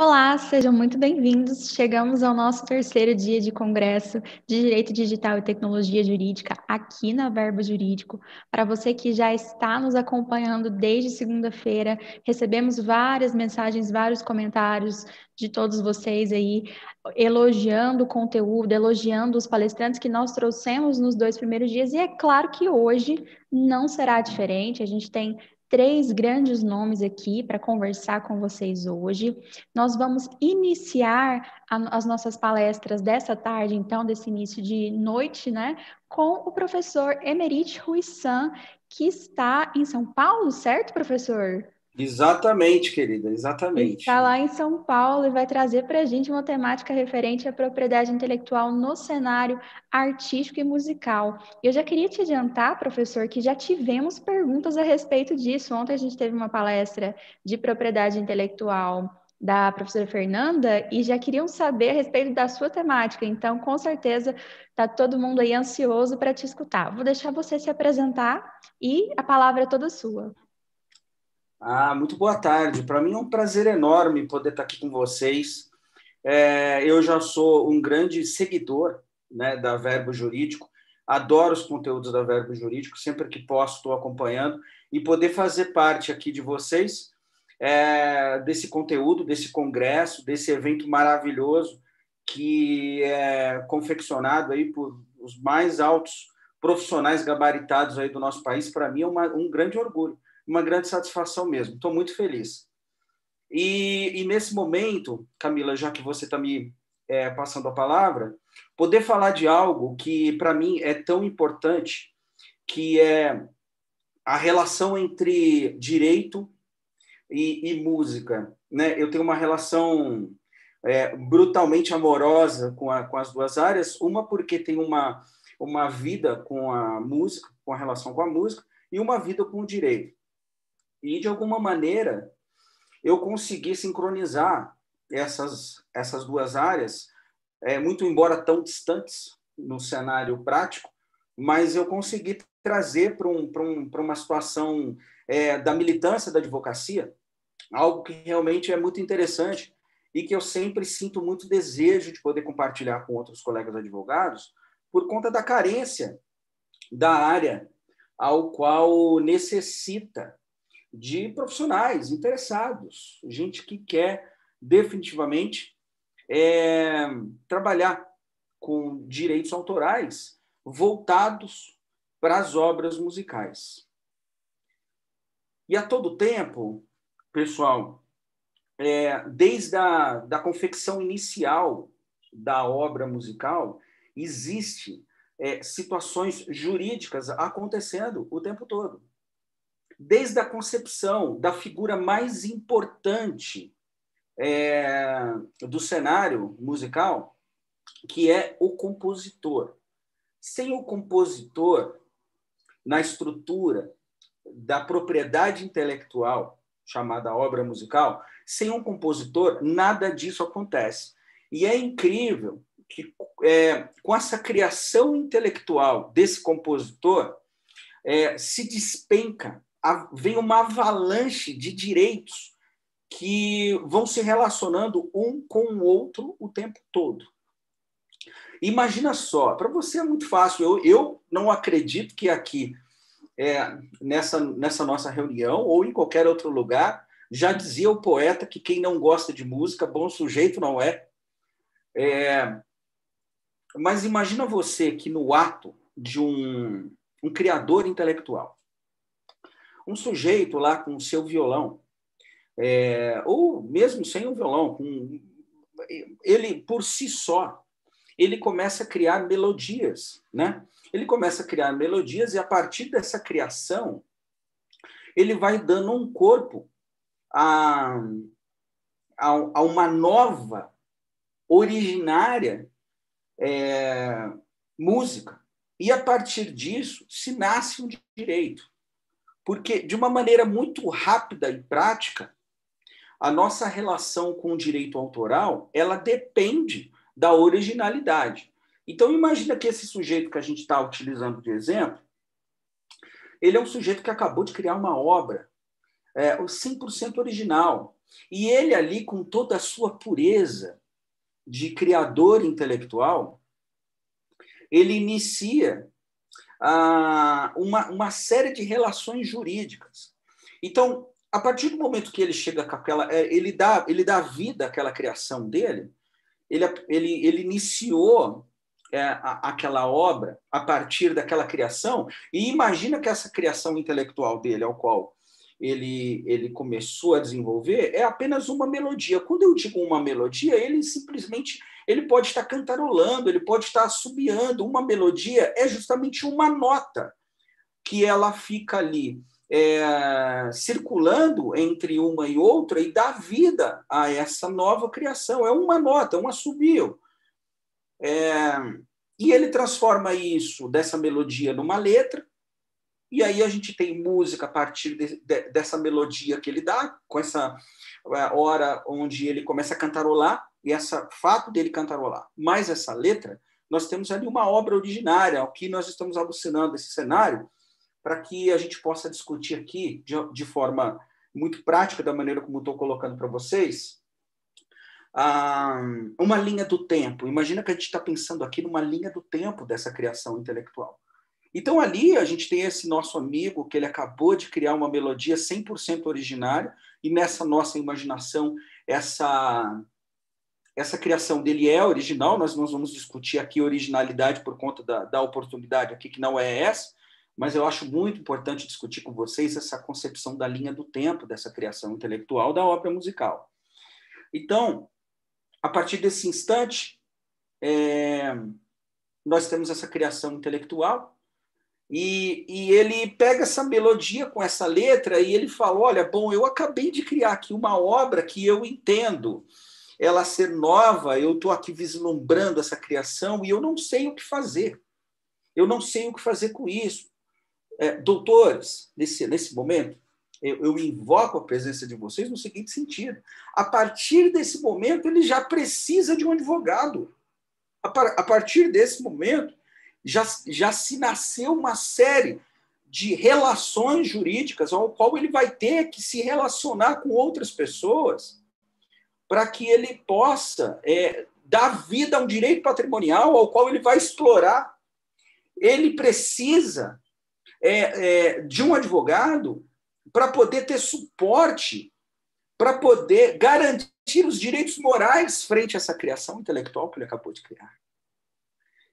Olá, sejam muito bem-vindos. Chegamos ao nosso terceiro dia de Congresso de Direito Digital e Tecnologia Jurídica aqui na Verbo Jurídico. Para você que já está nos acompanhando desde segunda-feira, recebemos várias mensagens, vários comentários de todos vocês aí, elogiando o conteúdo, elogiando os palestrantes que nós trouxemos nos 2 primeiros dias. E é claro que hoje não será diferente. A gente tem 3 grandes nomes aqui para conversar com vocês hoje. Nós vamos iniciar as nossas palestras dessa tarde, então, desse início de noite, né, com o professor Emerich Ruissan, que está em São Paulo, certo, professor? Exatamente, querida, Está exatamente. lá em São Paulo e vai trazer para a gente uma temática referente à propriedade intelectual no cenário artístico e musical. Eu já queria te adiantar, professor, que já tivemos perguntas a respeito disso. Ontem a gente teve uma palestra de propriedade intelectual da professora Fernanda e já queriam saber a respeito da sua temática. Então, com certeza, está todo mundo aí ansioso para te escutar. Vou deixar você se apresentar e a palavra é toda sua. Muito boa tarde. Para mim é um prazer enorme poder estar aqui com vocês. Eu já sou um grande seguidor, né, da Verbo Jurídico, adoro os conteúdos da Verbo Jurídico, sempre que posso estou acompanhando, e poder fazer parte aqui de vocês, desse conteúdo, desse congresso, desse evento maravilhoso que é confeccionado aí por os mais altos profissionais gabaritados aí do nosso país. Para mim é um grande orgulho, uma grande satisfação mesmo. Estou muito feliz. E nesse momento, Camila, já que você está me passando a palavra, poder falar de algo que para mim é tão importante, que é a relação entre direito e música, né? Eu tenho uma relação brutalmente amorosa com as duas áreas, uma porque tenho uma vida com a música, com a relação com a música, e uma vida com o direito. E, de alguma maneira, eu consegui sincronizar essas duas áreas, muito embora tão distantes no cenário prático, mas eu consegui trazer para uma situação da militância da advocacia, algo que realmente é muito interessante e que eu sempre sinto muito desejo de poder compartilhar com outros colegas advogados, por conta da carência da área ao qual necessita de profissionais interessados, gente que quer definitivamente trabalhar com direitos autorais voltados para as obras musicais. E a todo tempo, pessoal, desde da confecção inicial da obra musical, existe situações jurídicas acontecendo o tempo todo. Desde a concepção da figura mais importante do cenário musical, que é o compositor. Sem o compositor, na estrutura da propriedade intelectual, chamada obra musical, sem um compositor, nada disso acontece. E é incrível que, com essa criação intelectual desse compositor, se despenca, vem uma avalanche de direitos que vão se relacionando um com o outro o tempo todo. Imagina só, para você é muito fácil, eu não acredito que aqui, nessa nossa reunião, ou em qualquer outro lugar, já dizia o poeta que quem não gosta de música, bom sujeito não é. Mas imagina você que no ato de um criador intelectual, um sujeito lá com o seu violão, ou mesmo sem o violão, ele por si só, ele começa a criar melodias, né? Ele começa a criar melodias e a partir dessa criação, ele vai dando um corpo a uma nova, originária música. E a partir disso, se nasce um direito. Porque, de uma maneira muito rápida e prática, a nossa relação com o direito autoral, ela depende da originalidade. Então, imagina que esse sujeito que a gente está utilizando de exemplo, ele é um sujeito que acabou de criar uma obra 100% original. E ele ali, com toda a sua pureza de criador intelectual, ele inicia uma série de relações jurídicas. Então, a partir do momento que ele chega com aquela... ele dá vida àquela criação dele, ele iniciou aquela obra a partir daquela criação, e imagina que essa criação intelectual dele, ao qual ele começou a desenvolver, é apenas uma melodia. Quando eu digo uma melodia, ele simplesmente ele pode estar cantarolando, ele pode estar assobiando. Uma melodia é justamente uma nota que ela fica ali circulando entre uma e outra e dá vida a essa nova criação. É uma nota, é um assobio. E ele transforma isso, dessa melodia, numa letra, e aí a gente tem música a partir dessa melodia que ele dá, com essa hora onde ele começa a cantarolar, e esse fato dele cantarolar, mais essa letra, nós temos ali uma obra originária, o que nós estamos alucinando esse cenário, para que a gente possa discutir aqui, de forma muito prática, da maneira como estou colocando para vocês, uma linha do tempo. Imagina que a gente está pensando aqui numa linha do tempo dessa criação intelectual. Então, ali, a gente tem esse nosso amigo que ele acabou de criar uma melodia 100% originária, e nessa nossa imaginação, essa criação dele é original. Nós vamos discutir aqui originalidade por conta da oportunidade aqui, que não é essa, mas eu acho muito importante discutir com vocês essa concepção da linha do tempo dessa criação intelectual da obra musical. Então, a partir desse instante, nós temos essa criação intelectual, e ele pega essa melodia com essa letra e ele fala, olha, bom, eu acabei de criar aqui uma obra que eu entendo ela ser nova, eu estou aqui vislumbrando essa criação e eu não sei o que fazer. Eu não sei o que fazer com isso. Doutores, nesse momento, eu invoco a presença de vocês no seguinte sentido. A partir desse momento, ele já precisa de um advogado. A partir desse momento, já se nasceu uma série de relações jurídicas ao qual ele vai ter que se relacionar com outras pessoas para que ele possa dar vida a um direito patrimonial ao qual ele vai explorar. Ele precisa de um advogado para poder ter suporte, para poder garantir os direitos morais frente a essa criação intelectual que ele acabou de criar.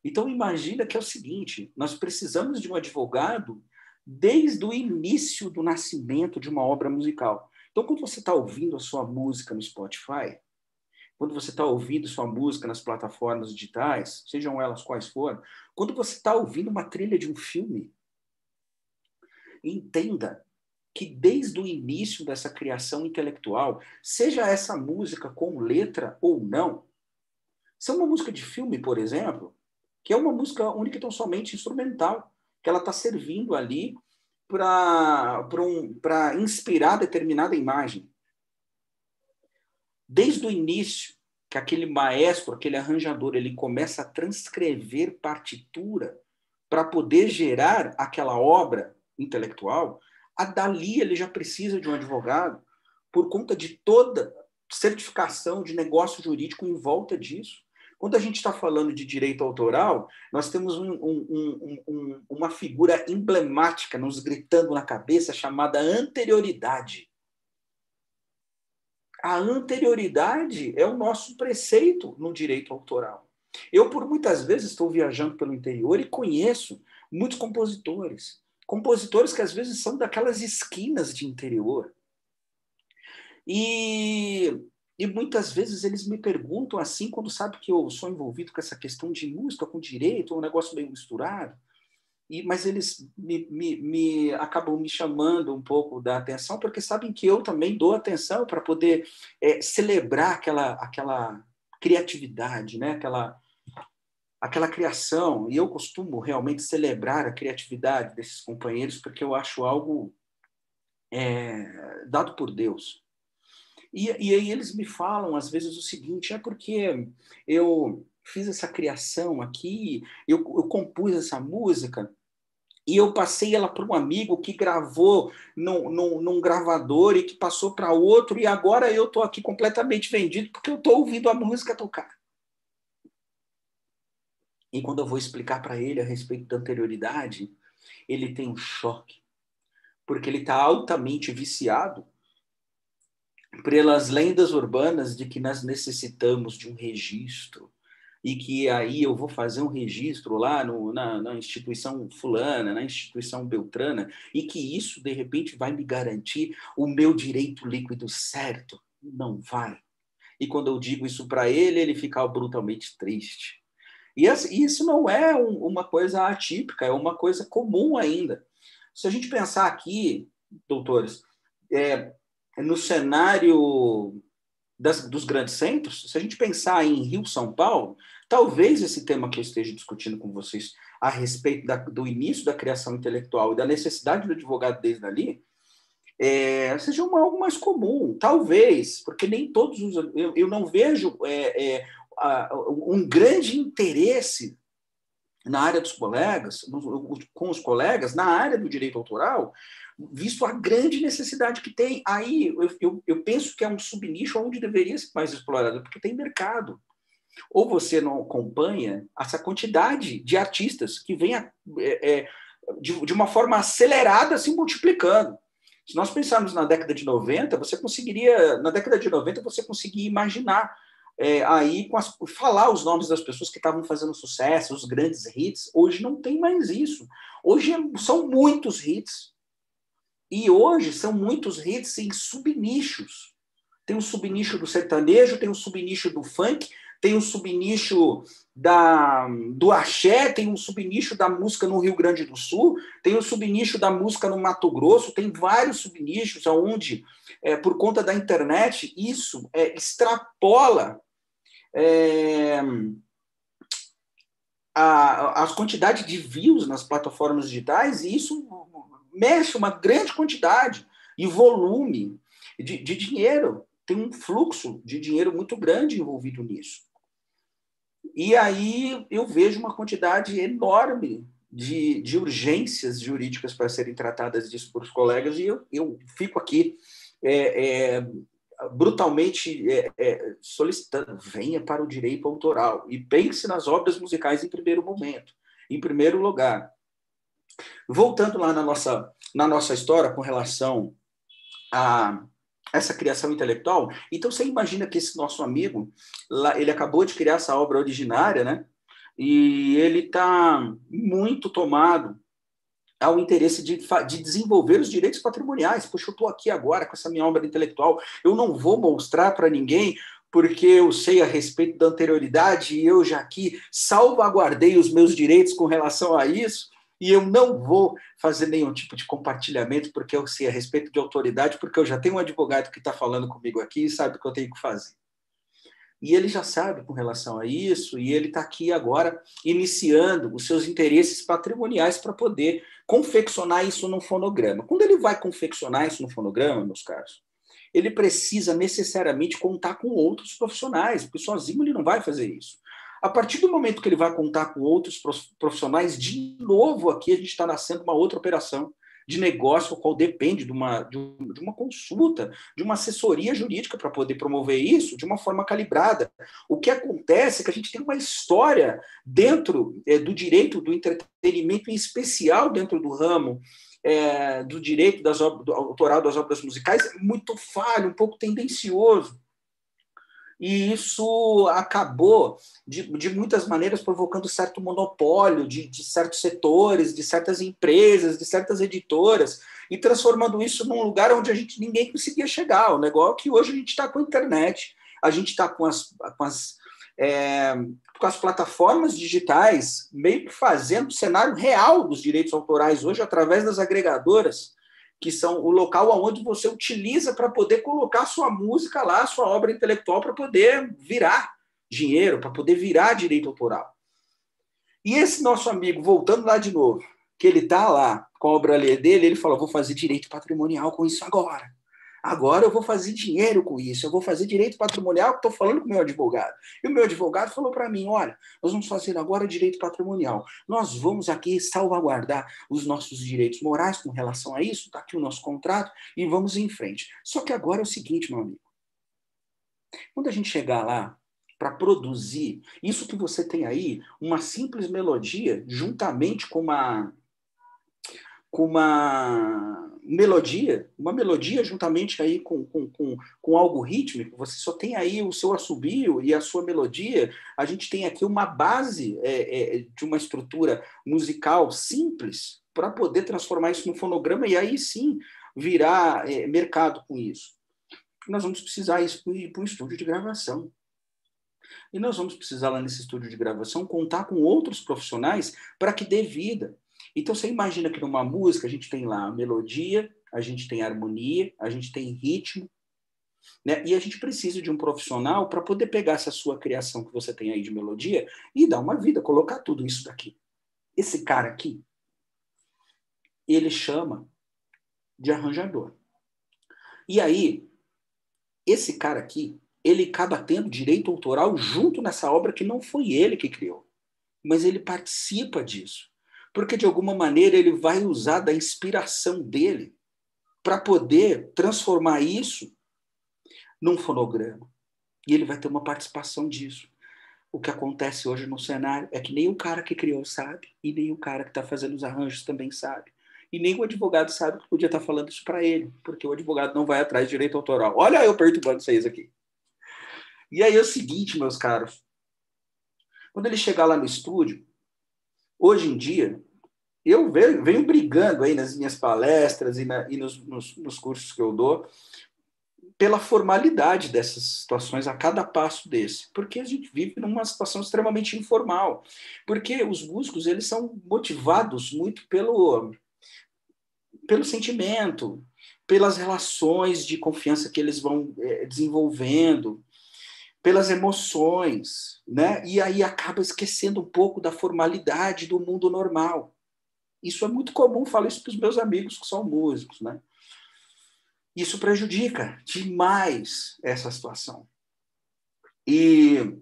Então, imagina que é o seguinte, nós precisamos de um advogado desde o início do nascimento de uma obra musical. Então, quando você está ouvindo a sua música no Spotify, quando você está ouvindo sua música nas plataformas digitais, sejam elas quais forem, quando você está ouvindo uma trilha de um filme, entenda que desde o início dessa criação intelectual, seja essa música com letra ou não, se é uma música de filme, por exemplo, que é uma música única e tão somente instrumental, que ela está servindo ali para inspirar determinada imagem. Desde o início, que aquele maestro, aquele arranjador, ele começa a transcrever partitura para poder gerar aquela obra intelectual, dali ele já precisa de um advogado por conta de toda certificação de negócio jurídico em volta disso. Quando a gente está falando de direito autoral, nós temos uma figura emblemática nos gritando na cabeça chamada anterioridade. A anterioridade é o nosso preceito no direito autoral. Eu, por muitas vezes, estou viajando pelo interior e conheço muitos compositores. Compositores que, às vezes, são daquelas esquinas de interior. E muitas vezes eles me perguntam assim, quando sabem que eu sou envolvido com essa questão de música, com direito, um negócio meio misturado, mas eles acabam me chamando um pouco da atenção, porque sabem que eu também dou atenção para poder celebrar aquela criatividade, né? aquela criação. E eu costumo realmente celebrar a criatividade desses companheiros, porque eu acho algo dado por Deus. E aí eles me falam, às vezes, o seguinte, porque eu fiz essa criação aqui, eu compus essa música, e eu passei ela para um amigo que gravou num gravador e que passou para outro, e agora eu estou aqui completamente vendido porque eu estou ouvindo a música tocar. E quando eu vou explicar para ele a respeito da anterioridade, ele tem um choque, porque ele está altamente viciado pelas lendas urbanas de que nós necessitamos de um registro, e que aí eu vou fazer um registro lá na instituição fulana, na instituição beltrana, e que isso, de repente, vai me garantir o meu direito líquido certo. Não vai. E quando eu digo isso para ele, ele fica brutalmente triste. E isso não é uma coisa atípica, é uma coisa comum ainda. Se a gente pensar aqui, doutores, no cenário dos grandes centros, se a gente pensar em Rio, São Paulo, talvez esse tema que eu esteja discutindo com vocês a respeito do início da criação intelectual e da necessidade do advogado desde ali, seja algo mais comum, talvez, porque nem todos os... Eu não vejo um grande interesse na área dos colegas, com os colegas, na área do direito autoral, visto a grande necessidade que tem. Aí eu penso que é um subnicho onde deveria ser mais explorado, porque tem mercado. Ou você não acompanha essa quantidade de artistas que vem de uma forma acelerada se multiplicando. Se nós pensarmos na década de 90, na década de 90 você conseguia imaginar aí falar os nomes das pessoas que estavam fazendo sucesso, os grandes hits. Hoje não tem mais isso. Hoje são muitos hits. E hoje são muitos hits em subnichos. Tem um subnicho do sertanejo, tem um subnicho do funk, tem um subnicho do axé, tem um subnicho da música no Rio Grande do Sul, tem um subnicho da música no Mato Grosso, tem vários subnichos onde, por conta da internet, isso extrapola as quantidades de views nas plataformas digitais, e isso mexe uma grande quantidade e volume de dinheiro. Tem um fluxo de dinheiro muito grande envolvido nisso. E aí eu vejo uma quantidade enorme de urgências jurídicas para serem tratadas disso por os colegas, e eu fico aqui brutalmente solicitando: venha para o direito autoral e pense nas obras musicais em primeiro momento, em primeiro lugar. Voltando lá na nossa história com relação a essa criação intelectual, então você imagina que esse nosso amigo, ele acabou de criar essa obra originária, né? E ele está muito tomado ao interesse de desenvolver os direitos patrimoniais. Poxa, eu estou aqui agora com essa minha obra intelectual, eu não vou mostrar para ninguém porque eu sei a respeito da anterioridade e eu já aqui salvaguardei os meus direitos com relação a isso, e eu não vou fazer nenhum tipo de compartilhamento porque eu sei a respeito de autoridade, porque eu já tenho um advogado que está falando comigo aqui e sabe o que eu tenho que fazer. E ele já sabe com relação a isso, e ele está aqui agora iniciando os seus interesses patrimoniais para poder confeccionar isso num fonograma. Quando ele vai confeccionar isso no fonograma, meus caros, ele precisa necessariamente contar com outros profissionais, porque sozinho ele não vai fazer isso. A partir do momento que ele vai contar com outros profissionais, de novo aqui a gente está nascendo uma outra operação de negócio, o qual depende de uma consulta, de uma assessoria jurídica para poder promover isso de uma forma calibrada. O que acontece é que a gente tem uma história dentro do direito do entretenimento, em especial dentro do ramo do direito do autoral das obras musicais, muito falho, um pouco tendencioso. E isso acabou, de muitas maneiras, provocando certo monopólio de certos setores, de certas empresas, de certas editoras, e transformando isso num lugar onde ninguém conseguia chegar. O negócio é que hoje a gente está com a internet, a gente está com as plataformas digitais meio que fazendo o cenário real dos direitos autorais hoje através das agregadoras, que são o local onde você utiliza para poder colocar sua música lá, sua obra intelectual, para poder virar dinheiro, para poder virar direito autoral. E esse nosso amigo, voltando lá de novo, que ele está lá com a obra dele, ele falou: vou fazer direito patrimonial com isso agora. Agora eu vou fazer dinheiro com isso, eu vou fazer direito patrimonial, que estou falando com o meu advogado. E o meu advogado falou para mim, olha, nós vamos fazer agora direito patrimonial. Nós vamos aqui salvaguardar os nossos direitos morais com relação a isso, está aqui o nosso contrato, e vamos em frente. Só que agora é o seguinte, meu amigo, quando a gente chegar lá para produzir, isso que você tem aí, uma simples melodia, juntamente com uma melodia juntamente aí com algo rítmico, você só tem aí o seu assobio e a sua melodia, a gente tem aqui uma base de uma estrutura musical simples para poder transformar isso num fonograma e aí sim virar mercado com isso. Nós vamos precisar isso para um estúdio de gravação. E nós vamos precisar lá nesse estúdio de gravação contar com outros profissionais para que dê vida. Então, você imagina que numa música a gente tem lá a melodia, a gente tem a harmonia, a gente tem ritmo, né? E a gente precisa de um profissional para poder pegar essa sua criação que você tem aí de melodia e dar uma vida, colocar tudo isso daqui. Esse cara aqui, ele chama de arranjador. E aí, esse cara aqui, ele acaba tendo direito autoral junto nessa obra que não foi ele que criou, mas ele participa disso. Porque, de alguma maneira, ele vai usar da inspiração dele para poder transformar isso num fonograma. E ele vai ter uma participação disso. O que acontece hoje no cenário é que nem o cara que criou sabe, e nem o cara que está fazendo os arranjos também sabe. E nem o advogado sabe que podia estar falando isso para ele, porque o advogado não vai atrás de direito autoral. Olha eu perturbando vocês aqui. E aí é o seguinte, meus caros. Quando ele chegar lá no estúdio, hoje em dia, eu venho brigando aí nas minhas palestras e nos cursos que eu dou pela formalidade dessas situações a cada passo desse, porque a gente vive numa situação extremamente informal, porque os músicos eles são motivados muito pelo sentimento, pelas relações de confiança que eles vão desenvolvendo, pelas emoções, né? E aí acaba esquecendo um pouco da formalidade do mundo normal. Isso é muito comum, falo isso para os meus amigos que são músicos, né? Isso prejudica demais essa situação. E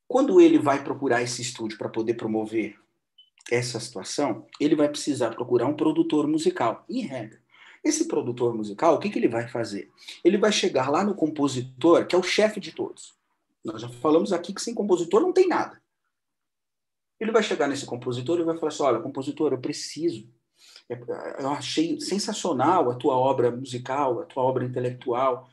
quando ele vai procurar esse estúdio para poder promover essa situação, ele vai precisar procurar um produtor musical, em regra. Esse produtor musical, o que ele vai fazer? Ele vai chegar lá no compositor, que é o chefe de todos. Nós já falamos aqui que sem compositor não tem nada. Ele vai chegar nesse compositor e vai falar assim, olha, compositor, eu achei sensacional a tua obra musical, a tua obra intelectual,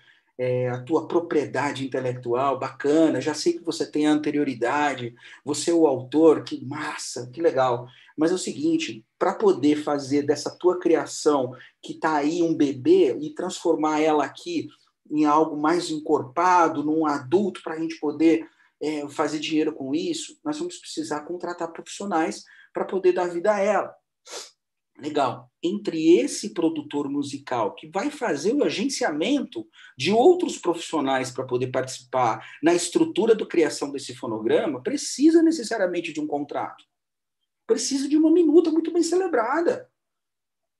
a tua propriedade intelectual, bacana, já sei que você tem a anterioridade, você é o autor, que massa, que legal. Mas é o seguinte, para poder fazer dessa tua criação, que está aí um bebê, e transformar ela aqui em algo mais encorpado, num adulto, para a gente poder fazer dinheiro com isso, nós vamos precisar contratar profissionais para poder dar vida a ela. Legal. Entre esse produtor musical que vai fazer o agenciamento de outros profissionais para poder participar na estrutura da criação desse fonograma, precisa necessariamente de um contrato. Precisa de uma minuta muito bem celebrada.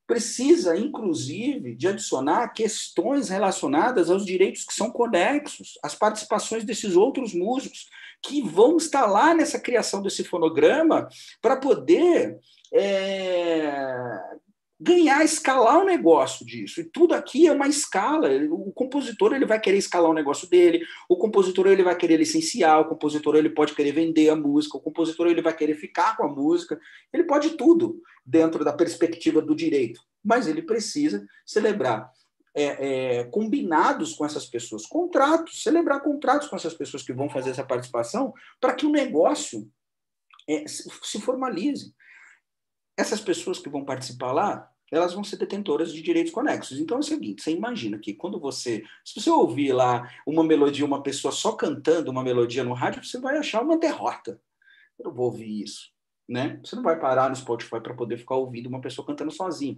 Precisa, inclusive, de adicionar questões relacionadas aos direitos que são conexos, às participações desses outros músicos que vão estar lá nessa criação desse fonograma para poder ganhar, escalar o negócio disso. E tudo aqui é uma escala. O compositor ele vai querer escalar o negócio dele, o compositor ele vai querer licenciar, o compositor ele pode querer vender a música, o compositor ele vai querer ficar com a música, ele pode tudo dentro da perspectiva do direito, mas ele precisa celebrar combinados com essas pessoas, contratos, celebrar contratos com essas pessoas que vão fazer essa participação para que o negócio se formalize. Essas pessoas que vão participar lá, elas vão ser detentoras de direitos conexos. Então é o seguinte, você imagina que se você ouvir lá uma melodia, uma pessoa só cantando uma melodia no rádio, você vai achar uma derrota. Eu não vou ouvir isso, né? Você não vai parar no Spotify para poder ficar ouvindo uma pessoa cantando sozinho.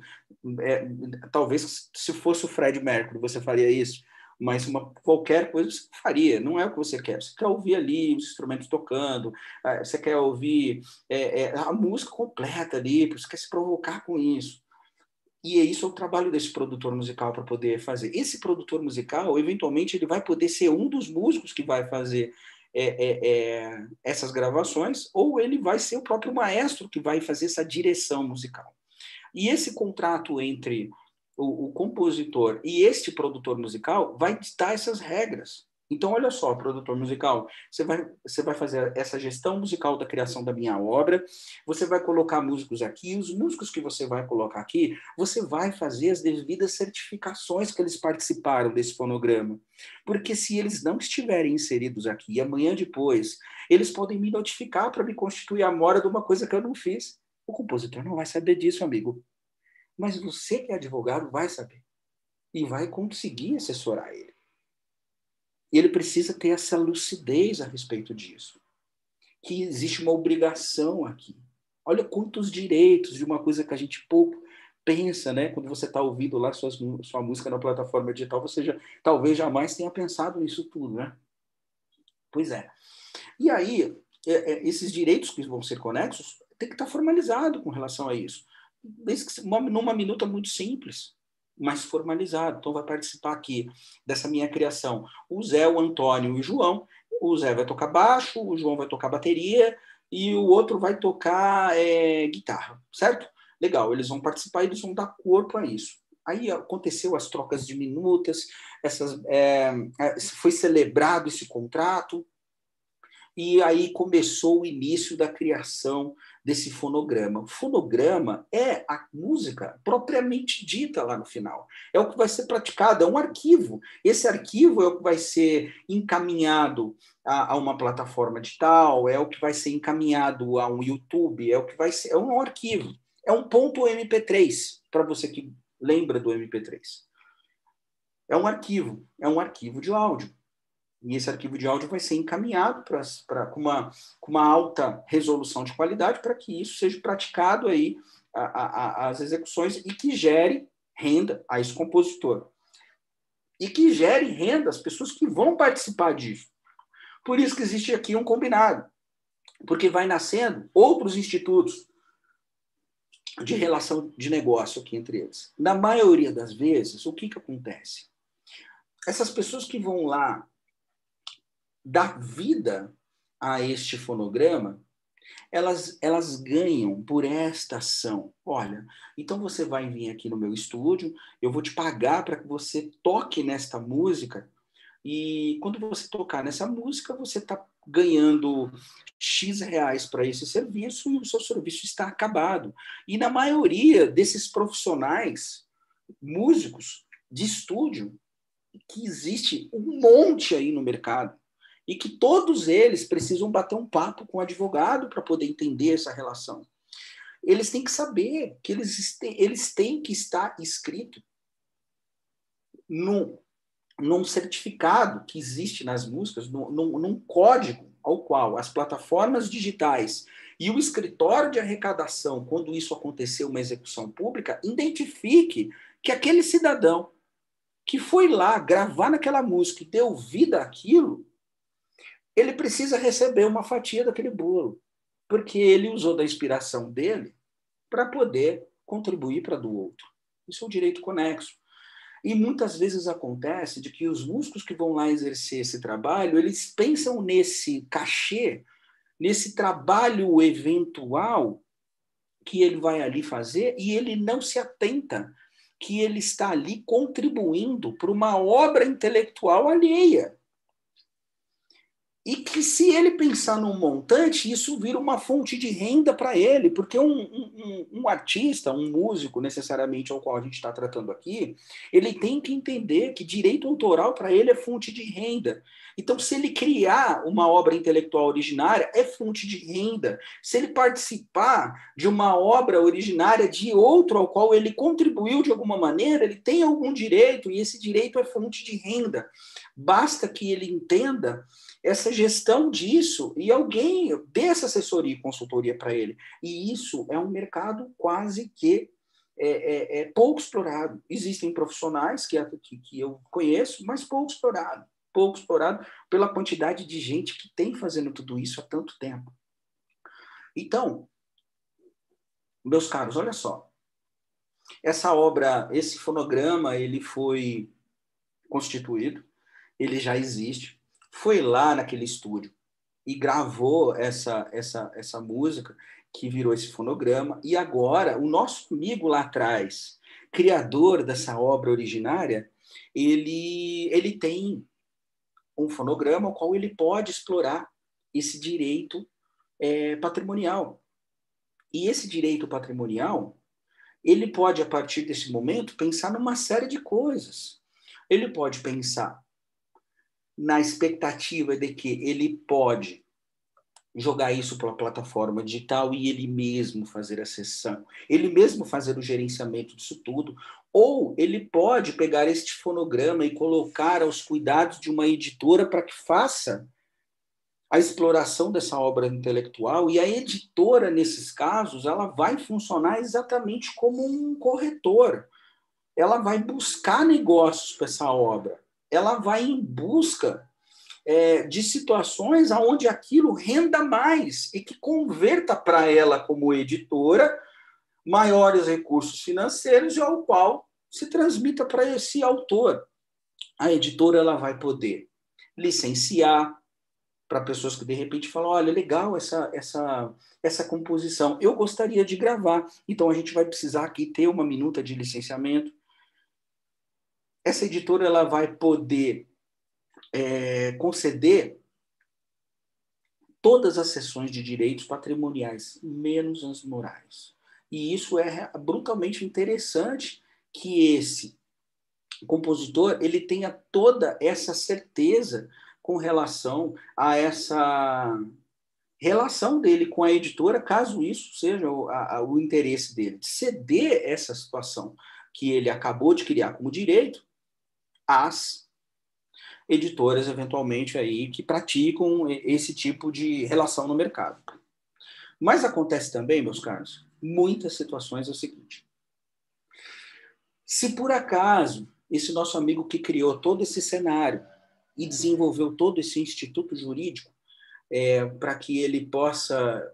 Talvez se fosse o Fred Mercury, você faria isso, mas qualquer coisa você faria, não é o que você quer. Você quer ouvir ali os instrumentos tocando, você quer ouvir a música completa ali, você quer se provocar com isso. E isso é o trabalho desse produtor musical para poder fazer. Esse produtor musical, eventualmente, ele vai poder ser um dos músicos que vai fazer essas gravações, ou ele vai ser o próprio maestro que vai fazer essa direção musical. E esse contrato entre o compositor e este produtor musical vai ditar essas regras. Então, olha só, produtor musical, você vai fazer essa gestão musical da criação da minha obra, você vai colocar músicos aqui, os músicos que você vai colocar aqui, você vai fazer as devidas certificações que eles participaram desse fonograma. Porque se eles não estiverem inseridos aqui, e amanhã depois, eles podem me notificar para me constituir a mora de uma coisa que eu não fiz. O compositor não vai saber disso, amigo. Mas você que é advogado vai saber. E vai conseguir assessorar ele. E ele precisa ter essa lucidez a respeito disso. Que existe uma obrigação aqui. Olha quantos direitos de uma coisa que a gente pouco pensa, né? Quando você está ouvindo lá sua música na plataforma digital, você talvez jamais tenha pensado nisso tudo, né? Pois é. E aí, esses direitos que vão ser conexos tem que estar formalizado com relação a isso. Numa minuta muito simples, mas formalizado. Então, vai participar aqui dessa minha criação o Zé, o Antônio e o João. O Zé vai tocar baixo, o João vai tocar bateria e o outro vai tocar guitarra, certo? Legal, eles vão participar e eles vão dar corpo a isso. Aí aconteceu as trocas de minutas, foi celebrado esse contrato, e aí começou o início da criação desse fonograma. O fonograma é a música propriamente dita lá no final. É o que vai ser praticado, é um arquivo. Esse arquivo é o que vai ser encaminhado a uma plataforma digital, é o que vai ser encaminhado a um YouTube, é o que vai ser, é um arquivo. É um ponto MP3, para você que lembra do MP3. É um arquivo de áudio. E esse arquivo de áudio vai ser encaminhado com uma alta resolução de qualidade para que isso seja praticado aí as execuções e que gere renda a esse compositor. E que gere renda às pessoas que vão participar disso. Por isso que existe aqui um combinado. Porque vai nascendo outros institutos de relação de negócio aqui entre eles. Na maioria das vezes, o que acontece? Essas pessoas que vão lá dar vida a este fonograma, elas ganham por esta ação. Olha, então você vai vir aqui no meu estúdio, eu vou te pagar para que você toque nesta música, e quando você tocar nessa música, você está ganhando X reais para esse serviço e o seu serviço está acabado. E na maioria desses profissionais, músicos de estúdio, que existe um monte aí no mercado, e que todos eles precisam bater um papo com o advogado para poder entender essa relação. Eles têm que saber que eles têm que estar escrito num certificado que existe nas músicas, num código ao qual as plataformas digitais e o escritório de arrecadação, quando isso acontecer, uma execução pública, identifique que aquele cidadão que foi lá gravar naquela música e deu vida àquilo, ele precisa receber uma fatia daquele bolo, porque ele usou da inspiração dele para poder contribuir para a do outro. Isso é um direito conexo. E muitas vezes acontece de que os músicos que vão lá exercer esse trabalho, eles pensam nesse cachê, nesse trabalho eventual que ele vai ali fazer, e ele não se atenta que ele está ali contribuindo para uma obra intelectual alheia. E que, se ele pensar num montante, isso vira uma fonte de renda para ele, porque um artista, um músico, necessariamente, ao qual a gente está tratando aqui, ele tem que entender que direito autoral para ele é fonte de renda. Então, se ele criar uma obra intelectual originária, é fonte de renda. Se ele participar de uma obra originária de outro ao qual ele contribuiu de alguma maneira, ele tem algum direito, e esse direito é fonte de renda. Basta que ele entenda essa gestão disso e alguém dê essa assessoria e consultoria para ele. E isso é um mercado quase que pouco explorado. Existem profissionais que eu conheço, mas pouco explorado pela quantidade de gente que tem fazendo tudo isso há tanto tempo. Então, meus caros, olha só. Essa obra, esse fonograma, ele foi constituído, ele já existe, foi lá naquele estúdio e gravou essa música que virou esse fonograma, e agora o nosso amigo lá atrás, criador dessa obra originária, ele tem um fonograma ao qual ele pode explorar esse direito patrimonial. E esse direito patrimonial, ele pode, a partir desse momento, pensar numa série de coisas. Ele pode pensar na expectativa de que ele pode jogar isso para uma plataforma digital e ele mesmo fazer a sessão, ele mesmo fazer o gerenciamento disso tudo, ou ele pode pegar este fonograma e colocar aos cuidados de uma editora para que faça a exploração dessa obra intelectual, e a editora, nesses casos, ela vai funcionar exatamente como um corretor. Ela vai buscar negócios para essa obra. Ela vai em busca de situações onde aquilo renda mais e que converta para ela, como editora, maiores recursos financeiros e ao qual se transmita para esse autor. A editora ela vai poder licenciar para pessoas que de repente falam, olha, legal essa composição, eu gostaria de gravar, então a gente vai precisar aqui ter uma minuta de licenciamento. Essa editora ela vai poder conceder todas as seções de direitos patrimoniais, menos as morais. E isso é brutalmente interessante, que esse compositor ele tenha toda essa certeza com relação a essa relação dele com a editora, caso isso seja o interesse dele, de ceder essa situação que ele acabou de criar como direito às editoras, eventualmente, aí, que praticam esse tipo de relação no mercado. Mas acontece também, meus caros, muitas situações é o seguinte: se por acaso esse nosso amigo que criou todo esse cenário e desenvolveu todo esse instituto jurídico para que ele possa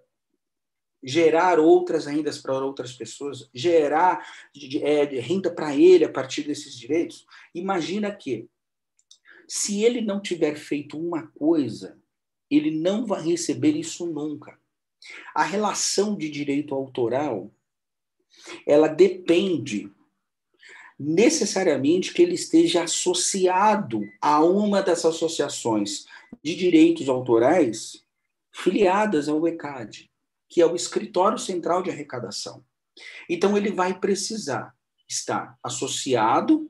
gerar outras rendas para outras pessoas, gerar renda para ele a partir desses direitos, imagina que, se ele não tiver feito uma coisa, ele não vai receber isso nunca. A relação de direito autoral, ela depende necessariamente que ele esteja associado a uma das associações de direitos autorais filiadas ao ECAD, que é o Escritório Central de Arrecadação. Então, ele vai precisar estar associado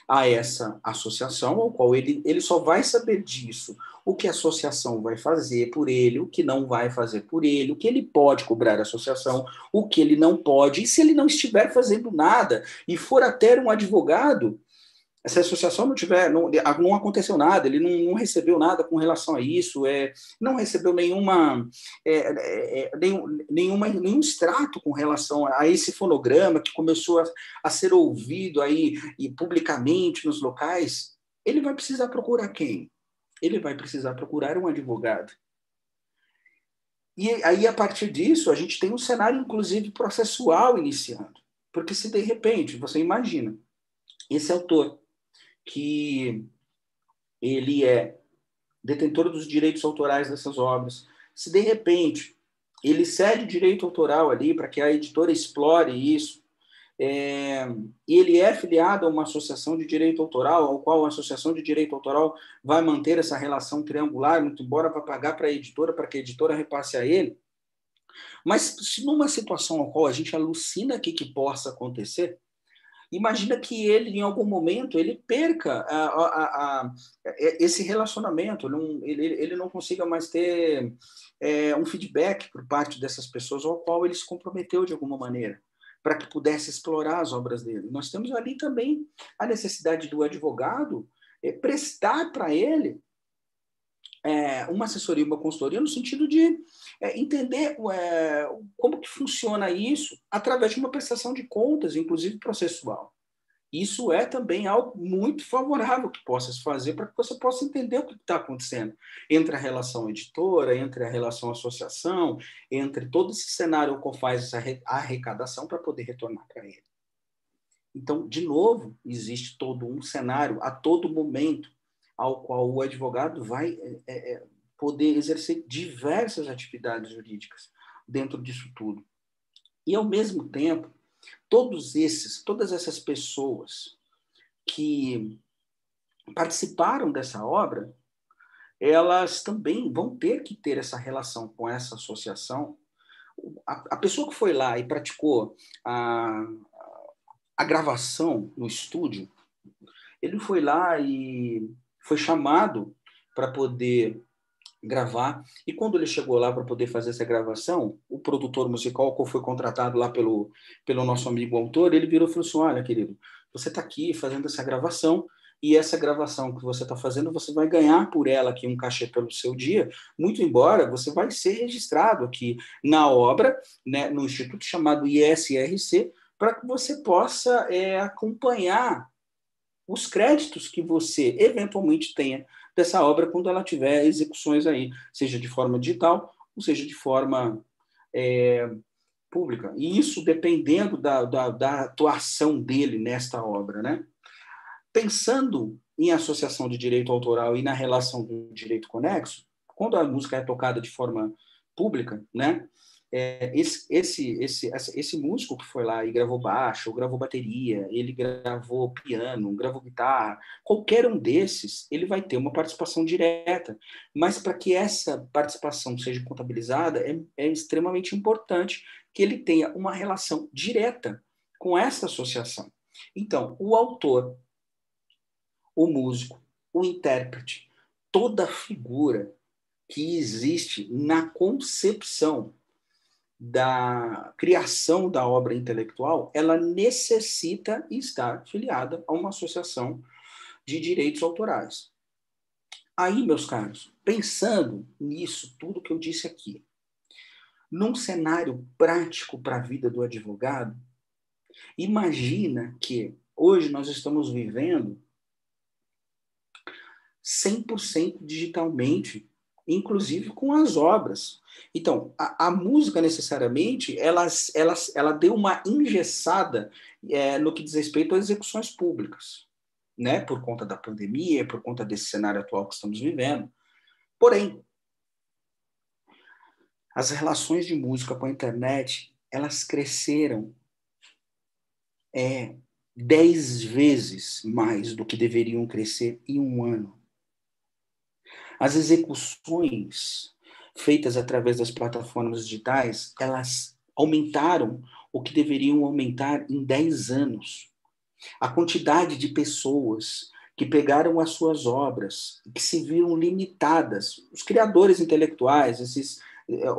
a essa associação, ao qual ele só vai saber disso, o que a associação vai fazer por ele, o que não vai fazer por ele, o que ele pode cobrar a associação, o que ele não pode, e se ele não estiver fazendo nada e for até um advogado, essa associação não aconteceu nada, ele não recebeu nada com relação a isso, não recebeu nenhum extrato com relação a esse fonograma que começou a ser ouvido aí e publicamente nos locais, ele vai precisar procurar quem? Ele vai precisar procurar um advogado. E aí, a partir disso, a gente tem um cenário, inclusive, processual iniciando. Porque se, de repente, você imagina, esse autor, que ele é detentor dos direitos autorais dessas obras, se de repente ele cede o direito autoral ali para que a editora explore isso, e ele é filiado a uma associação de direito autoral, ao qual a associação de direito autoral vai manter essa relação triangular, muito embora vai pagar para a editora, para que a editora repasse a ele. Mas se numa situação ao qual a gente alucina aqui que possa acontecer, imagina que ele, em algum momento, ele perca esse relacionamento, ele não consiga mais ter um feedback por parte dessas pessoas ao qual ele se comprometeu de alguma maneira, para que pudesse explorar as obras dele. Nós temos ali também a necessidade do advogado prestar para ele uma assessoria, uma consultoria, no sentido de entender como que funciona isso através de uma prestação de contas, inclusive processual. Isso é também algo muito favorável que possa se fazer para que você possa entender o que está acontecendo entre a relação editora, entre a relação associação, entre todo esse cenário que faz essa arrecadação para poder retornar para ele. Então, de novo, existe todo um cenário a todo momento ao qual o advogado vai poder exercer diversas atividades jurídicas dentro disso tudo. E, ao mesmo tempo, todas essas pessoas que participaram dessa obra, elas também vão ter que ter essa relação com essa associação. A pessoa que foi lá e praticou a gravação no estúdio, ele foi lá e foi chamado para poder gravar, e quando ele chegou lá para poder fazer essa gravação, o produtor musical, que foi contratado lá pelo nosso amigo autor, ele virou e falou assim: olha, querido, você está aqui fazendo essa gravação, e essa gravação que você está fazendo, você vai ganhar por ela aqui um cachê pelo seu dia, muito embora você vai ser registrado aqui na obra, né, no instituto chamado ISRC, para que você possa acompanhar os créditos que você eventualmente tenha dessa obra quando ela tiver execuções aí, seja de forma digital ou seja de forma pública. E isso dependendo da atuação dele nesta obra, né? Pensando em associação de direito autoral e na relação do direito conexo, quando a música é tocada de forma pública, né? Esse músico que foi lá e gravou baixo, ou gravou bateria, ele gravou piano, gravou guitarra, qualquer um desses, ele vai ter uma participação direta. Mas para que essa participação seja contabilizada, é extremamente importante que ele tenha uma relação direta com essa associação. Então, o autor, o músico, o intérprete, toda figura que existe na concepção da criação da obra intelectual, ela necessita estar filiada a uma associação de direitos autorais. Aí, meus caros, pensando nisso, tudo que eu disse aqui, num cenário prático para a vida do advogado, imagina que hoje nós estamos vivendo 100% digitalmente, inclusive com as obras. Então, a música, necessariamente, ela deu uma engessada no que diz respeito às execuções públicas, né? Por conta da pandemia, por conta desse cenário atual que estamos vivendo. Porém, as relações de música com a internet, elas cresceram 10 vezes mais do que deveriam crescer em um ano. As execuções feitas através das plataformas digitais, elas aumentaram o que deveriam aumentar em 10 anos. A quantidade de pessoas que pegaram as suas obras, que se viram limitadas, os criadores intelectuais, esses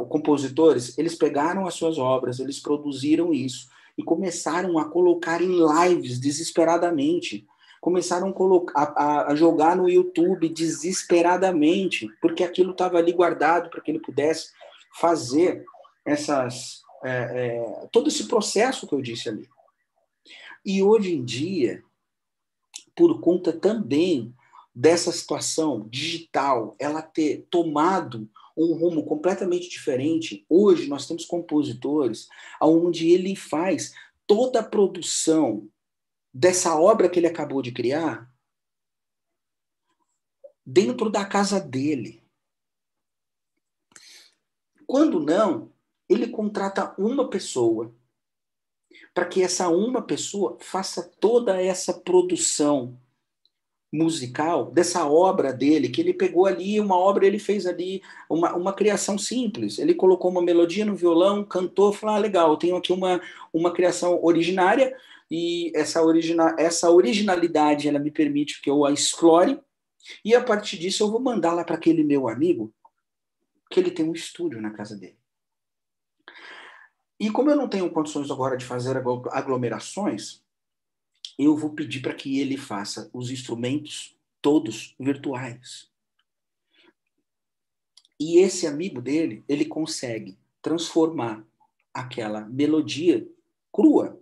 compositores, eles pegaram as suas obras, eles produziram isso e começaram a colocar em lives desesperadamente. Começaram a jogar no YouTube desesperadamente, porque aquilo estava ali guardado para que ele pudesse fazer todo esse processo que eu disse ali. E hoje em dia, por conta também dessa situação digital, ela ter tomado um rumo completamente diferente, hoje nós temos compositores onde ele faz toda a produção dessa obra que ele acabou de criar dentro da casa dele. Quando não, ele contrata uma pessoa para que essa uma pessoa faça toda essa produção musical dessa obra dele, que ele pegou ali, uma obra, ele fez ali uma criação simples. Ele colocou uma melodia no violão, cantou, falou, legal, eu tenho aqui uma criação originária, e essa originalidade ela me permite que eu a explore, e a partir disso eu vou mandá-la para aquele meu amigo, que ele tem um estúdio na casa dele. E como eu não tenho condições agora de fazer aglomerações, eu vou pedir para que ele faça os instrumentos todos virtuais. E esse amigo dele, ele consegue transformar aquela melodia crua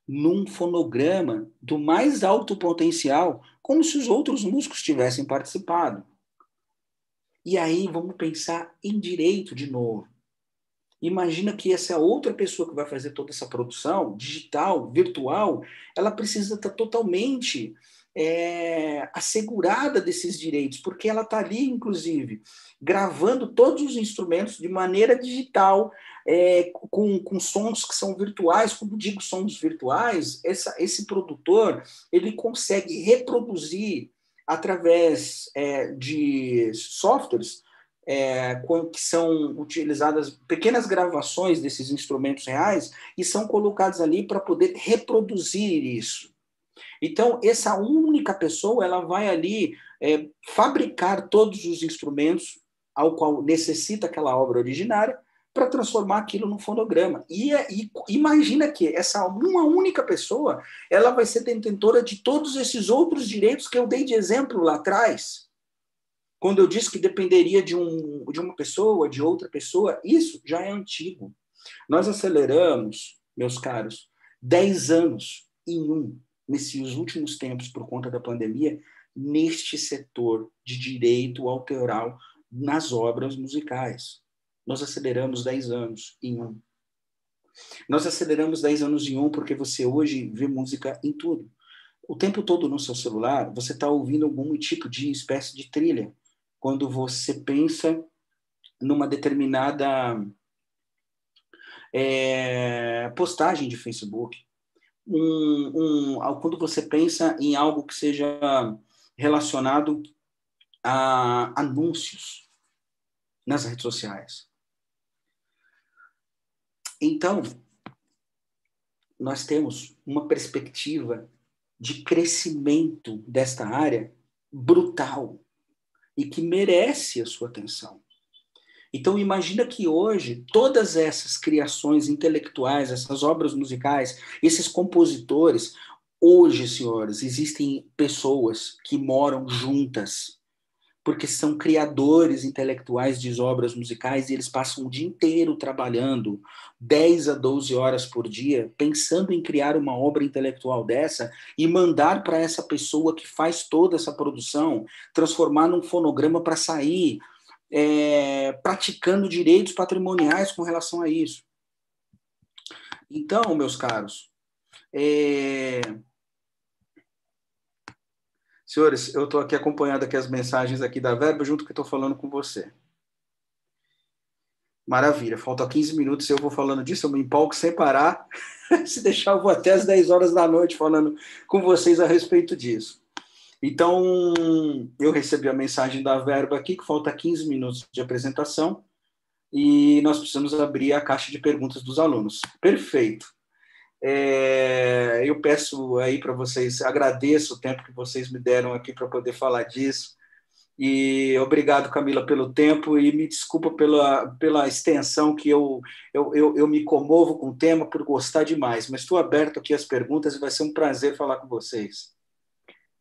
num fonograma do mais alto potencial, como se os outros músicos tivessem participado. E aí vamos pensar em direito de novo. Imagina que essa outra pessoa que vai fazer toda essa produção digital, virtual, ela precisa estar totalmente assegurada desses direitos, porque ela está ali, inclusive, gravando todos os instrumentos de maneira digital, com sons que são virtuais. Quando digo sons virtuais, esse produtor ele consegue reproduzir através de softwares que são utilizadas pequenas gravações desses instrumentos reais e são colocados ali para poder reproduzir isso. Então, essa única pessoa ela vai ali fabricar todos os instrumentos ao qual necessita aquela obra originária para transformar aquilo num fonograma. E imagina que essa uma única pessoa ela vai ser detentora de todos esses outros direitos que eu dei de exemplo lá atrás. Quando eu disse que dependeria de uma pessoa, de outra pessoa, isso já é antigo. Nós aceleramos, meus caros, 10 anos nesses últimos tempos, por conta da pandemia, neste setor de direito autoral nas obras musicais. Nós aceleramos 10 anos em um. Nós aceleramos 10 anos em um porque você hoje vê música em tudo. O tempo todo no seu celular, você está ouvindo algum tipo de espécie de trilha. Quando você pensa numa determinada postagem de Facebook, quando você pensa em algo que seja relacionado a anúncios nas redes sociais. Então, nós temos uma perspectiva de crescimento desta área brutal e que merece a sua atenção. Então, imagina que hoje, todas essas criações intelectuais, essas obras musicais, esses compositores, hoje, senhores, existem pessoas que moram juntas, porque são criadores intelectuais de obras musicais e eles passam o dia inteiro trabalhando 10 a 12 horas por dia, pensando em criar uma obra intelectual dessa e mandar para essa pessoa que faz toda essa produção, transformar num fonograma para sair, praticando direitos patrimoniais com relação a isso. Então, meus caros, senhores, eu estou aqui acompanhando aqui as mensagens aqui da Verba, junto que estou falando com você. Maravilha, faltam 15 minutos, eu vou falando disso, eu me empolgo sem parar. Se deixar, eu vou até as 10 horas da noite falando com vocês a respeito disso. Então, eu recebi a mensagem da Verba aqui, que falta 15 minutos de apresentação, e nós precisamos abrir a caixa de perguntas dos alunos. Perfeito. Eu peço aí para vocês, agradeço o tempo que vocês me deram aqui para poder falar disso, e obrigado, Camila, pelo tempo, e me desculpa pela extensão que eu me comovo com o tema por gostar demais, mas estou aberto aqui às perguntas e vai ser um prazer falar com vocês.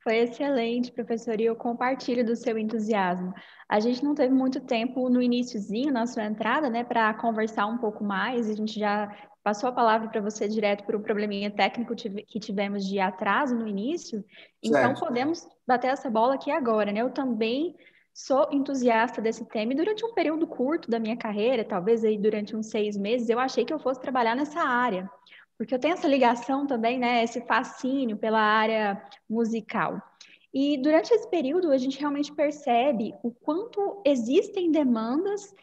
Foi excelente, professor, e eu compartilho do seu entusiasmo. A gente não teve muito tempo no iniciozinho, na sua entrada, né, para conversar um pouco mais, a gente já passou a palavra para você direto por um probleminha técnico que tivemos de atraso no início, então Certo. podemos bater essa bola aqui agora, né? Eu também sou entusiasta desse tema e durante um período curto da minha carreira, talvez aí durante uns 6 meses, eu achei que eu fosse trabalhar nessa área. Porque eu tenho essa ligação também, né, esse fascínio pela área musical. E durante esse período a gente realmente percebe o quanto existem demandas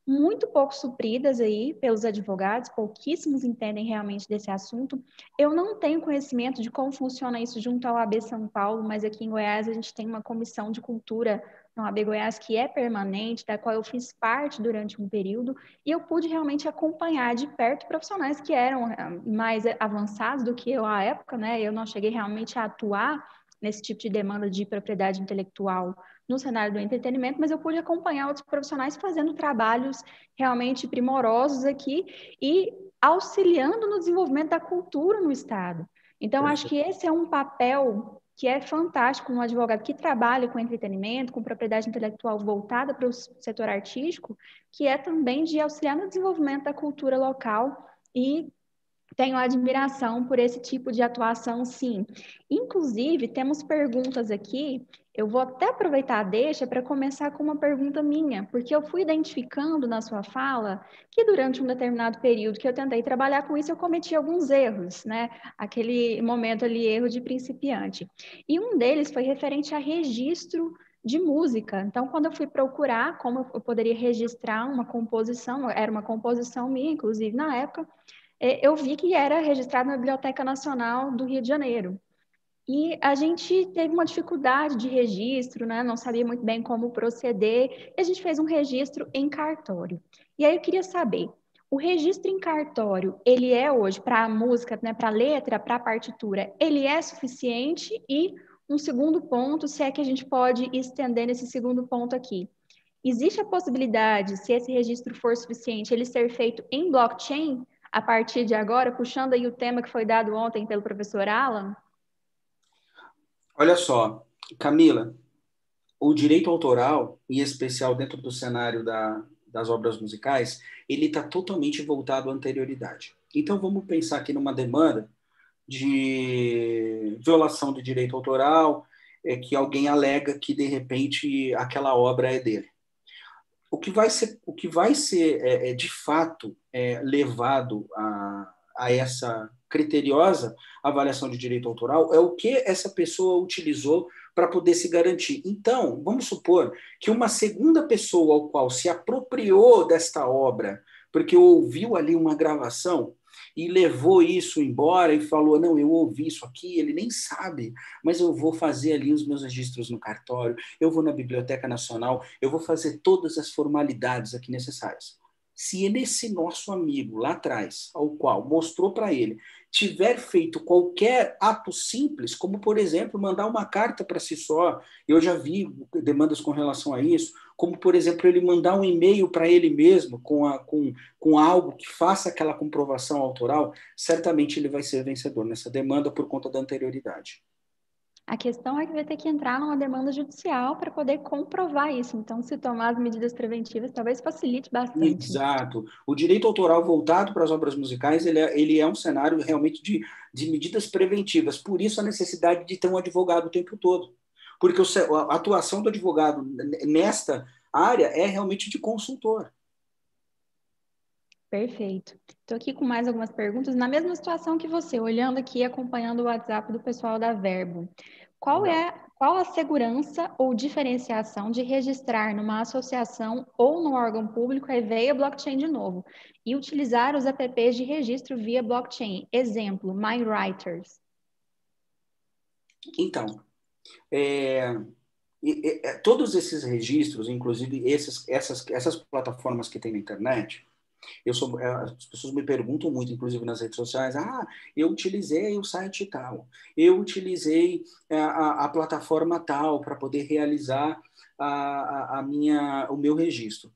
muito pouco supridas aí pelos advogados, pouquíssimos entendem realmente desse assunto. Eu não tenho conhecimento de como funciona isso junto ao AB São Paulo, mas aqui em Goiás a gente tem uma comissão de cultura no AB Goiás que é permanente, da qual eu fiz parte durante um período, e eu pude realmente acompanhar de perto profissionais que eram mais avançados do que eu à época, né? Eu não cheguei realmente a atuar nesse tipo de demanda de propriedade intelectual no cenário do entretenimento, mas eu pude acompanhar outros profissionais fazendo trabalhos realmente primorosos aqui e auxiliando no desenvolvimento da cultura no Estado. Então, acho que esse é um papel que é fantástico no advogado que trabalha com entretenimento, com propriedade intelectual voltada para o setor artístico, que é também de auxiliar no desenvolvimento da cultura local e Tenho admiração por esse tipo de atuação, sim. Inclusive, temos perguntas aqui. Eu vou até aproveitar a deixa para começar com uma pergunta minha, porque eu fui identificando na sua fala que durante um determinado período que eu tentei trabalhar com isso, eu cometi alguns erros, né? Aquele momento ali, erro de principiante. E um deles foi referente a registro de música. Então, quando eu fui procurar como eu poderia registrar uma composição, era uma composição minha, inclusive na época, eu vi que era registrado na Biblioteca Nacional do Rio de Janeiro. E a gente teve uma dificuldade de registro, né? Não sabia muito bem como proceder, e a gente fez um registro em cartório. E aí eu queria saber, o registro em cartório, ele é hoje para a música, né, para a letra, para a partitura, ele é suficiente? E um segundo ponto, se é que a gente pode estender nesse segundo ponto aqui. Existe a possibilidade, se esse registro for suficiente, ele ser feito em blockchain a partir de agora, puxando aí o tema que foi dado ontem pelo professor Alan? Olha só, Camila, o direito autoral, em especial dentro do cenário das obras musicais, ele está totalmente voltado à anterioridade. Então, vamos pensar aqui numa demanda de violação do direito autoral, que alguém alega que, de repente, aquela obra é dele. O que vai ser de fato levado a essa criteriosa avaliação de direito autoral é o que essa pessoa utilizou para poder se garantir. Então, vamos supor que uma segunda pessoa ao qual se apropriou desta obra, porque ouviu ali uma gravação e levou isso embora e falou, não, eu ouvi isso aqui, ele nem sabe, mas eu vou fazer ali os meus registros no cartório, eu vou na Biblioteca Nacional, eu vou fazer todas as formalidades aqui necessárias. Se esse nosso amigo lá atrás, ao qual mostrou para ele, tiver feito qualquer ato simples, como, por exemplo, mandar uma carta para si só, eu já vi demandas com relação a isso, como, por exemplo, ele mandar um e-mail para ele mesmo com algo que faça aquela comprovação autoral, certamente ele vai ser vencedor nessa demanda por conta da anterioridade. A questão é que vai ter que entrar numa demanda judicial para poder comprovar isso. Então, se tomar as medidas preventivas, talvez facilite bastante. Exato. O direito autoral voltado para as obras musicais, ele é um cenário realmente de medidas preventivas. Por isso, a necessidade de ter um advogado o tempo todo. Porque a atuação do advogado nesta área é realmente de consultor. Perfeito. Estou aqui com mais algumas perguntas, na mesma situação que você, olhando aqui, acompanhando o WhatsApp do pessoal da Verbo. Legal. Qual a segurança ou diferenciação de registrar numa associação ou no órgão público a veia blockchain de novo e utilizar os apps de registro via blockchain? Exemplo, MyWriters. Então, é, todos esses registros, inclusive essas plataformas que tem na internet, as pessoas me perguntam muito, inclusive nas redes sociais, eu utilizei o site tal, eu utilizei a plataforma tal para poder realizar o meu registro.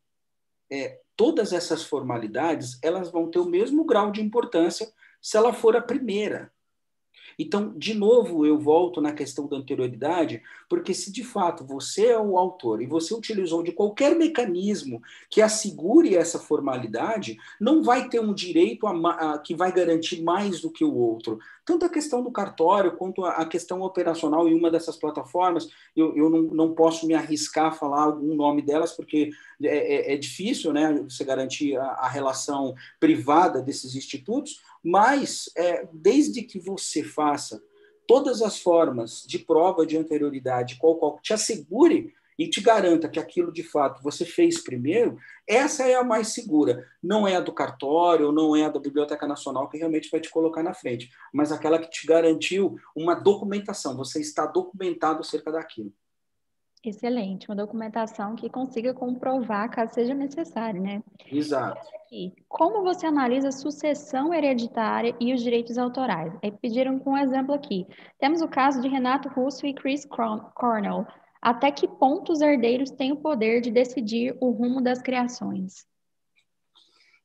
Todas essas formalidades, elas vão ter o mesmo grau de importância se ela for a primeira. Então, de novo, eu volto na questão da anterioridade, porque se de fato você é o autor e você utilizou de qualquer mecanismo que assegure essa formalidade, não vai ter um direito que vai garantir mais do que o outro. Tanto a questão do cartório quanto a questão operacional em uma dessas plataformas, eu não posso me arriscar a falar algum nome delas, porque é difícil, né, você garantir a relação privada desses institutos, mas desde que você faça todas as formas de prova de anterioridade, qual te assegure e te garanta que aquilo de fato você fez primeiro, essa é a mais segura. Não é a do cartório, não é a da Biblioteca Nacional que realmente vai te colocar na frente, mas aquela que te garantiu uma documentação, você está documentado acerca daquilo. Excelente, uma documentação que consiga comprovar caso seja necessário, né? Exato. E como você analisa a sucessão hereditária e os direitos autorais? Aí pediram com um exemplo aqui. Temos o caso de Renato Russo e Chris Cornell. Até que ponto os herdeiros têm o poder de decidir o rumo das criações?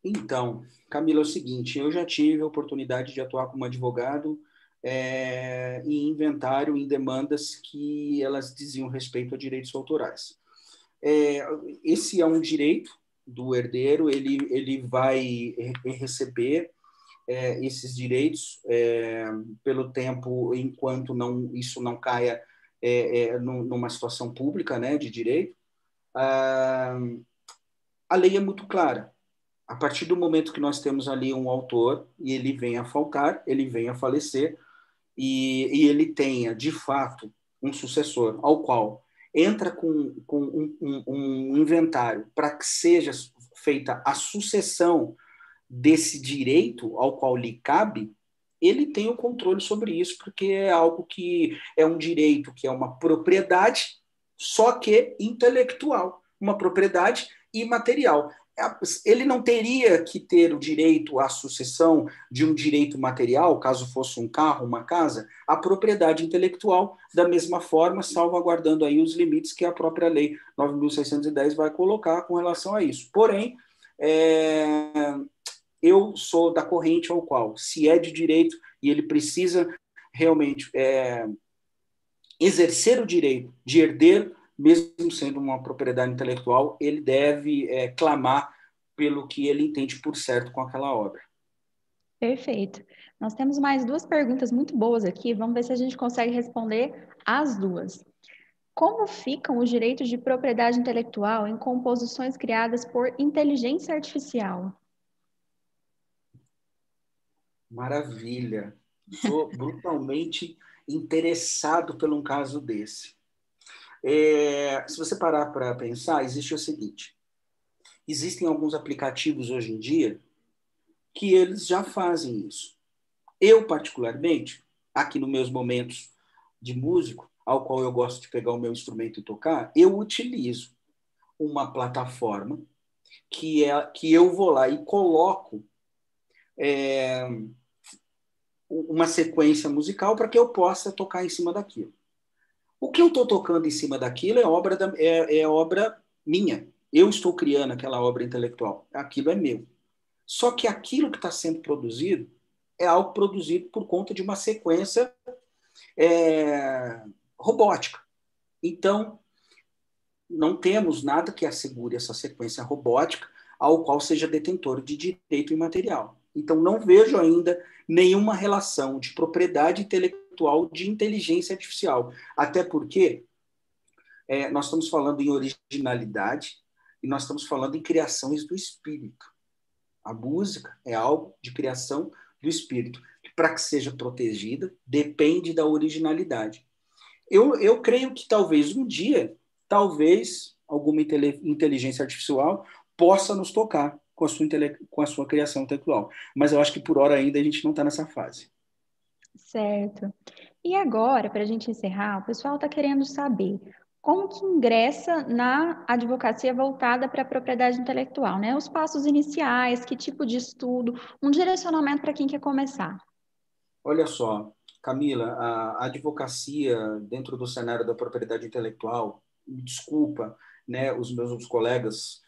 Então, Camila, é o seguinte, eu já tive a oportunidade de atuar como advogado em inventário, em demandas que elas diziam respeito a direitos autorais. Esse é um direito do herdeiro, ele vai receber esses direitos pelo tempo, enquanto isso não caia numa situação pública, né, de direito. A lei é muito clara. A partir do momento que nós temos ali um autor e ele vem a faltar, ele vem a falecer, e ele tenha, de fato, um sucessor, ao qual entra com um inventário para que seja feita a sucessão desse direito ao qual lhe cabe, ele tem o controle sobre isso, porque é algo que é um direito, que é uma propriedade, só que intelectual, uma propriedade imaterial. Ele não teria que ter o direito à sucessão de um direito material, caso fosse um carro, uma casa, a propriedade intelectual, da mesma forma, salvaguardando aí os limites que a própria lei 9.610 vai colocar com relação a isso. Porém, eu sou da corrente ao qual, se é de direito e ele precisa realmente exercer o direito de herdeiro, mesmo sendo uma propriedade intelectual, ele deve clamar pelo que ele entende por certo com aquela obra. Perfeito. Nós temos mais duas perguntas muito boas aqui. Vamos ver se a gente consegue responder as duas. Como ficam os direitos de propriedade intelectual em composições criadas por inteligência artificial? Maravilha. Estou brutalmente interessado por um caso desse. Se você parar para pensar, existe o seguinte: existem alguns aplicativos hoje em dia que eles já fazem isso. Eu, particularmente, aqui nos meus momentos de músico, ao qual eu gosto de pegar o meu instrumento e tocar, eu utilizo uma plataforma que eu vou lá e coloco uma sequência musical para que eu possa tocar em cima daquilo. O que eu estou tocando em cima daquilo é obra minha. Eu estou criando aquela obra intelectual. Aquilo é meu. Só que aquilo que está sendo produzido é algo produzido por conta de uma sequência robótica. Então, não temos nada que assegure essa sequência robótica ao qual seja detentor de direito imaterial. Então, não vejo ainda nenhuma relação de propriedade intelectual de inteligência artificial. Até porque nós estamos falando em originalidade e nós estamos falando em criações do espírito. A música é algo de criação do espírito. Para que seja protegida, depende da originalidade. Eu creio que talvez um dia, alguma inteligência artificial possa nos tocar com a sua criação intelectual. Mas eu acho que por hora ainda a gente não está nessa fase. Certo. E agora, para a gente encerrar, o pessoal está querendo saber como que ingressa na advocacia voltada para a propriedade intelectual, né? Os passos iniciais, que tipo de estudo, um direcionamento para quem quer começar. Olha só, Camila, a advocacia dentro do cenário da propriedade intelectual, desculpa, né, os meus colegas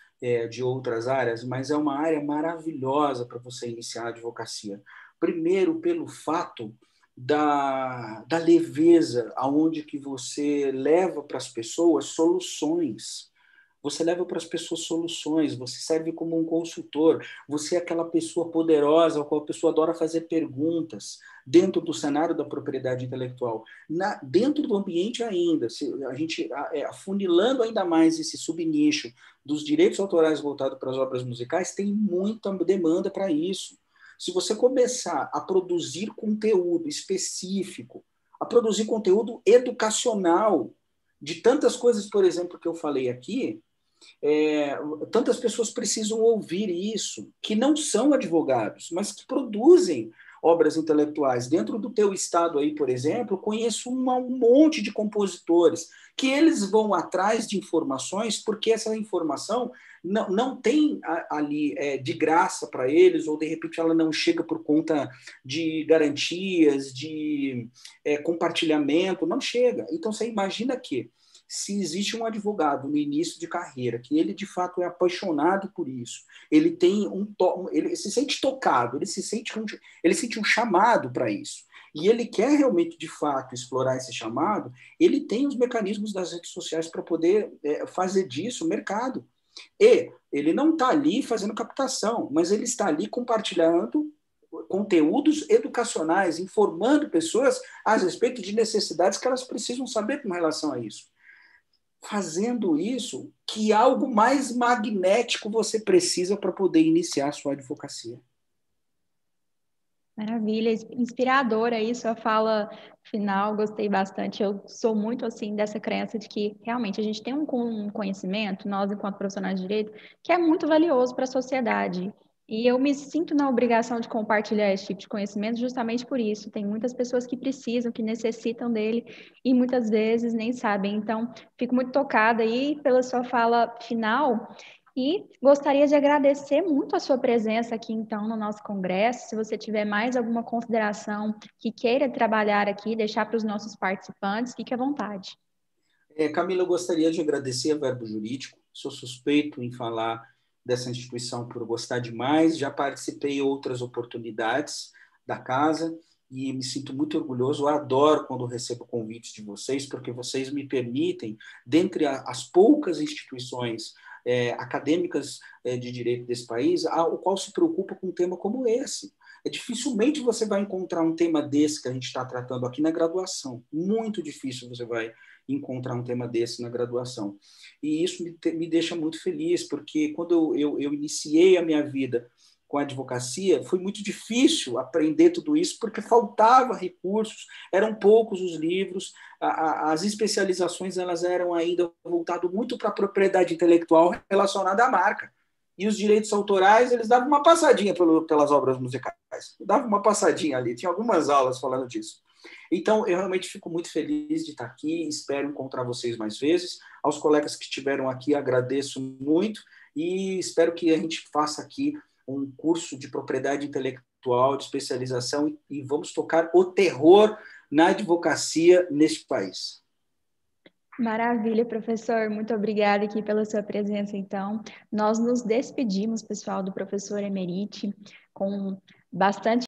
de outras áreas, mas é uma área maravilhosa para você iniciar a advocacia. Primeiro, pelo fato da leveza, aonde que você leva para as pessoas soluções. Você leva para as pessoas soluções, você serve como um consultor, você é aquela pessoa poderosa, a qual a pessoa adora fazer perguntas dentro do cenário da propriedade intelectual. Dentro do ambiente ainda, a gente afunilando ainda mais esse subnicho dos direitos autorais voltados para as obras musicais, tem muita demanda para isso. Se você começar a produzir conteúdo específico, a produzir conteúdo educacional, de tantas coisas, por exemplo, que eu falei aqui, tantas pessoas precisam ouvir isso, que não são advogados, mas que produzem obras intelectuais. Dentro do teu estado aí, por exemplo, conheço um monte de compositores que eles vão atrás de informações porque essa informação não tem ali de graça para eles, ou de repente ela não chega por conta de garantias, de compartilhamento, não chega. Então você imagina que se existe um advogado no início de carreira, que ele de fato é apaixonado por isso, ele tem ele se sente tocado, ele sente um chamado para isso, e ele quer realmente de fato explorar esse chamado, ele tem os mecanismos das redes sociais para poder fazer disso mercado. E ele não está ali fazendo captação, mas ele está ali compartilhando conteúdos educacionais, informando pessoas a respeito de necessidades que elas precisam saber com relação a isso. Fazendo isso, que algo mais magnético você precisa para poder iniciar a sua advocacia? Maravilha, inspiradora aí sua fala final, gostei bastante. Eu sou muito assim dessa crença de que realmente a gente tem um conhecimento, nós enquanto profissionais de direito, que é muito valioso para a sociedade. E eu me sinto na obrigação de compartilhar esse tipo de conhecimento justamente por isso. Tem muitas pessoas que precisam, que necessitam dele e muitas vezes nem sabem. Então, fico muito tocada aí pela sua fala final. E gostaria de agradecer muito a sua presença aqui, então, no nosso congresso. Se você tiver mais alguma consideração que queira trabalhar aqui, deixar para os nossos participantes, fique à vontade. Camila, eu gostaria de agradecer a Verbo Jurídico. Sou suspeito em falar dessa instituição por gostar demais. Já participei em outras oportunidades da casa e me sinto muito orgulhoso. Eu adoro quando recebo convites de vocês, porque vocês me permitem, dentre as poucas instituições acadêmicas de direito desse país, o qual se preocupa com um tema como esse. Dificilmente você vai encontrar um tema desse que a gente está tratando aqui na graduação. Muito difícil você vai encontrar um tema desse na graduação. E isso me deixa muito feliz, porque quando eu iniciei a minha vida com a advocacia, foi muito difícil aprender tudo isso, porque faltava recursos, eram poucos os livros, as especializações elas eram ainda voltadas muito para a propriedade intelectual relacionada à marca. E os direitos autorais, eles davam uma passadinha pelas obras musicais. Davam uma passadinha ali, tinha algumas aulas falando disso. Então, eu realmente fico muito feliz de estar aqui, espero encontrar vocês mais vezes. Aos colegas que estiveram aqui, agradeço muito e espero que a gente faça aqui um curso de propriedade intelectual, de especialização e vamos tocar o terror na advocacia neste país. Maravilha, professor. Muito obrigada aqui pela sua presença, então. Nós nos despedimos, pessoal, do professor Emerite, com bastante